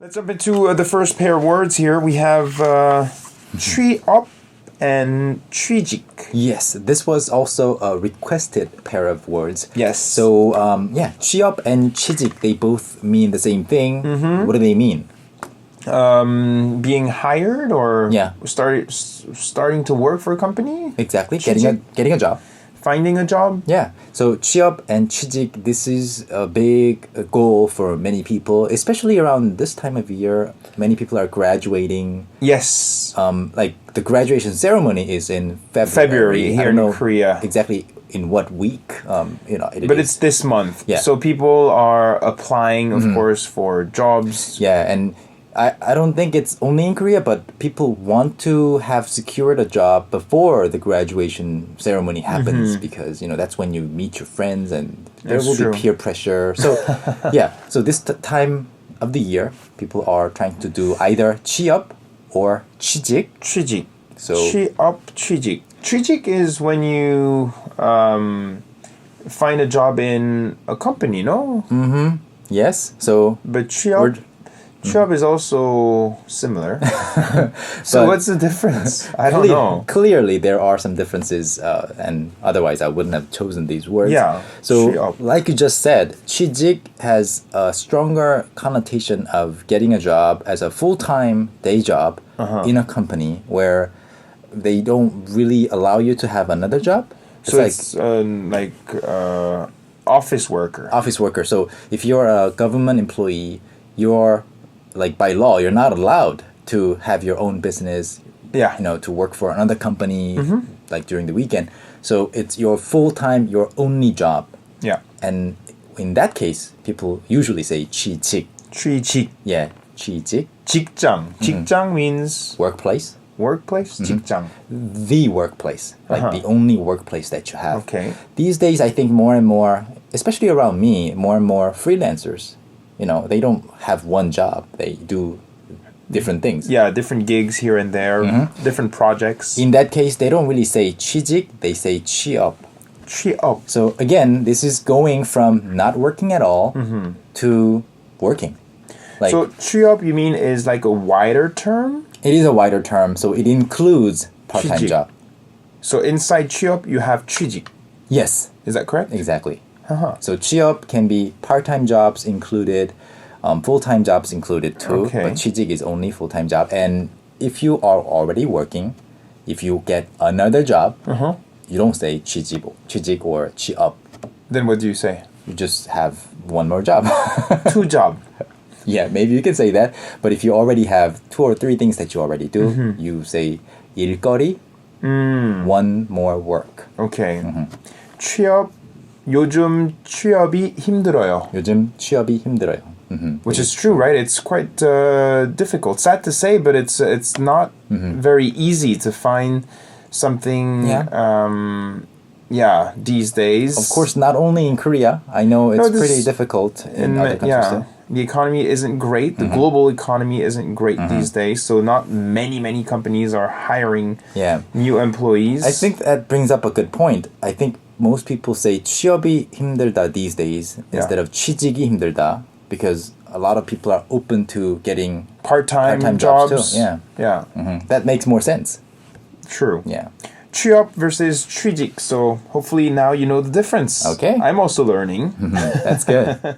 Let's jump into the first pair of words here. We have 취업 and 취직. Yes, this was also a requested pair of words. Yes. So, 취업 and 취직, they both mean the same thing. Mm-hmm. What do they mean? Being hired or starting to work for a company? Exactly, 취직? getting a job. Finding a job? Yeah. So 취업 and 취직, this is a big goal for many people, especially around this time of year. Many people are graduating. Yes. Like the graduation ceremony is in February here in Korea. Exactly in what week? But it's this month. Yeah. So people are applying, of course, for jobs. Yeah, and I don't think it's only in Korea, but people want to have secured a job before the graduation ceremony happens because, that's when you meet your friends and there will be peer pressure. So, so this time of the year, people are trying to do either 취업 or 취직. 취직. So, 취업, 취직. 취직 is when you find a job in a company, no? Mm-hmm. Yes. So, but 취업 is also similar. So what's the difference? I don't know. Clearly, there are some differences, and otherwise I wouldn't have chosen these words. Yeah. So, 취업. like you just said, 취직 has a stronger connotation of getting a job as a full-time day job in a company where they don't really allow you to have another job. It's like office worker. Office worker. So if you're a government employee, you're like by law, you're not allowed to have your own business. Yeah. To work for another company like during the weekend. So it's your full-time, your only job. Yeah. And in that case, people usually say 취직. 취직. Yeah, 취직. 직장. 직장 means Workplace. workplace. 직장. The workplace, like the only workplace that you have. Okay. These days, I think more and more, especially around me, more and more freelancers, they don't have one job. They do different things. Yeah, different gigs here and there, different projects. In that case, they don't really say 취직, they say 취업. 취업. So again, this is going from not working at all to working. Like, so 취업, you mean, is like a wider term? it is a wider term, so it includes part-time 취직. job. So inside 취업, you have 취직. Yes, Is that correct? exactly. So 취업 can be part-time jobs included, full-time jobs included too. Okay. But 취직 is only full-time job. And if you are already working, if you get another job, you don't say 취직 or 취업. Then what do you say? You just have one more job. Two job. Yeah, maybe you can say that. But if you already have two or three things that you already do, you say 일거리, one more work. Okay. 취업. 요즘 취업이 힘들어요. 요즘 취업이 힘들어요. Which is true, right? It's quite difficult. Sad to say, but it's not very easy to find something. These days. Of course, not only in Korea. I know it's pretty difficult in other countries too. The economy isn't great. The global economy isn't great these days. So not many companies are hiring new employees. I think that brings up a good point. I think most people say 취업이 힘들다 these days instead of 취직이 힘들다 because a lot of people are open to getting part-time jobs too. Yeah. That makes more sense. True. Yeah. 취업 versus 취직. So hopefully now you know the difference. Okay. I'm also learning. That's good.